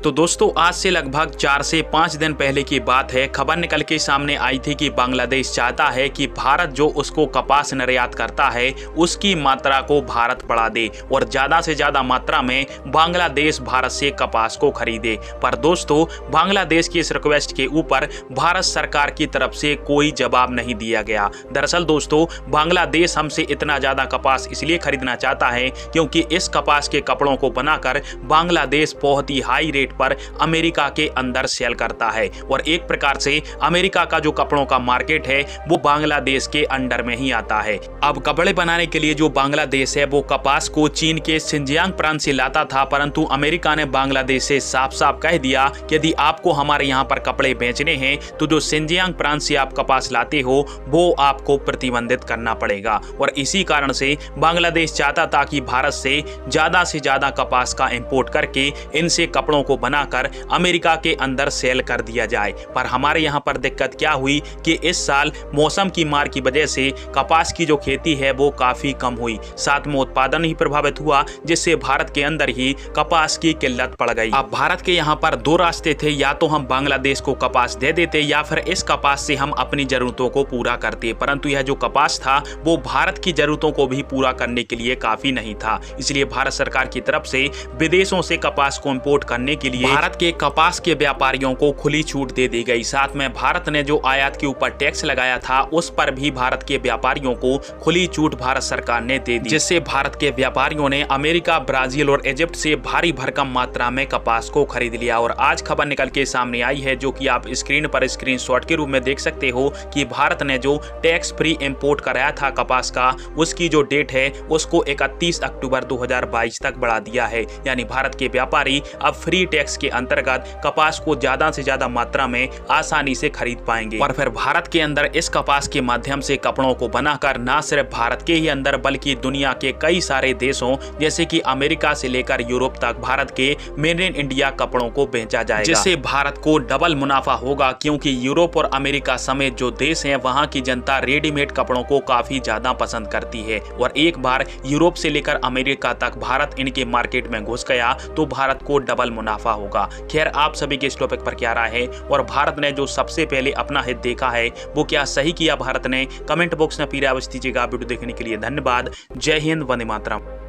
तो दोस्तों आज से लगभग 4 से 5 दिन पहले की बात है। खबर निकल के सामने आई थी कि बांग्लादेश चाहता है कि भारत जो उसको कपास निर्यात करता है उसकी मात्रा को भारत बढ़ा दे और ज्यादा से ज्यादा मात्रा में बांग्लादेश भारत से कपास को खरीदे। पर दोस्तों बांग्लादेश की इस रिक्वेस्ट के ऊपर भारत सरकार की तरफ से कोई जवाब नहीं दिया गया। दरअसल दोस्तों बांग्लादेश हमसे इतना ज्यादा कपास इसलिए खरीदना चाहता है क्योंकि इस कपास के कपड़ों को बनाकर बांग्लादेश बहुत ही हाई रेट पर अमेरिका के अंदर सेल करता है और एक प्रकार से अमेरिका का जो कपड़ों का मार्केट है वो बांग्लादेश के अंडर में ही आता है। अब कपड़े बनाने के लिए जो बांग्लादेश है वो कपास को चीन के सिंजियांग प्रांत से लाता था, परंतु अमेरिका ने बांग्लादेश से साफ साफ कह दिया कि यदि आपको हमारे यहाँ पर कपड़े बेचने हैं तो जो सिंजियांग प्रांत से आप कपास लाते हो वो आपको प्रतिबंधित करना पड़ेगा। और इसी कारण से बांग्लादेश चाहता था कि भारत से ज्यादा कपास का इंपोर्ट करके इनसे कपड़ों को बनाकर अमेरिका के अंदर सेल कर दिया जाए। पर हमारे यहाँ पर दिक्कत क्या हुई कि इस साल मौसम की मार की वजह से कपास की जो खेती है वो काफी कम हुई, साथ में उत्पादन ही प्रभावित हुआ, जिससे भारत के अंदर ही कपास की किल्लत पड़ गई। अब भारत के यहाँ पर दो रास्ते थे, या तो हम बांग्लादेश को कपास दे देते या फिर इस कपास से हम अपनी जरूरतों को पूरा करते, परंतु यह जो कपास था वो भारत की जरूरतों को भी पूरा करने के लिए काफी नहीं था। इसलिए भारत सरकार की तरफ से विदेशों से कपास को इंपोर्ट करने के लिए भारत के कपास के व्यापारियों को खुली छूट दे दी गई। साथ में भारत ने जो आयात के ऊपर टैक्स लगाया था उस पर भी भारत के व्यापारियों को खुली छूट भारत सरकार ने दे दी, जिससे भारत के व्यापारियों ने अमेरिका, ब्राजील और इजिप्ट से भारी भरकम मात्रा में कपास को खरीद लिया। और आज खबर निकल के सामने आई है, जो कि आप स्क्रीन पर स्क्रीनशॉट के रूप में देख सकते हो, कि भारत ने जो टैक्स फ्री इंपोर्ट कराया था कपास का उसकी जो डेट है उसको 31 अक्टूबर 2022 तक बढ़ा दिया है। यानी भारत के व्यापारी अब फ्री टैक्स के अंतर्गत कपास को ज्यादा से ज्यादा मात्रा में आसानी से खरीद पाएंगे। और फिर भारत के अंदर इस कपास के माध्यम से कपड़ों को बनाकर न सिर्फ भारत के ही अंदर बल्कि दुनिया के कई सारे देशों जैसे कि अमेरिका से लेकर यूरोप तक भारत के मेड इन इंडिया कपड़ों को बेचा जाएगा, जिससे भारत को डबल मुनाफा होगा। क्योंकि यूरोप और अमेरिका समेत जो देश हैं वहां की जनता रेडीमेड कपड़ों को काफी ज्यादा पसंद करती है, और एक बार यूरोप से लेकर अमेरिका तक भारत इनके मार्केट में घुस गया तो भारत को डबल मुनाफा होगा। खैर आप सभी के इस टॉपिक पर क्या राय है, और भारत ने जो सबसे पहले अपना हित देखा है वो क्या सही किया भारत ने? कमेंट बॉक्स में पीरा अवश्य दीजिएगा। वीडियो देखने के लिए धन्यवाद। जय हिंद, वंदे मातरम।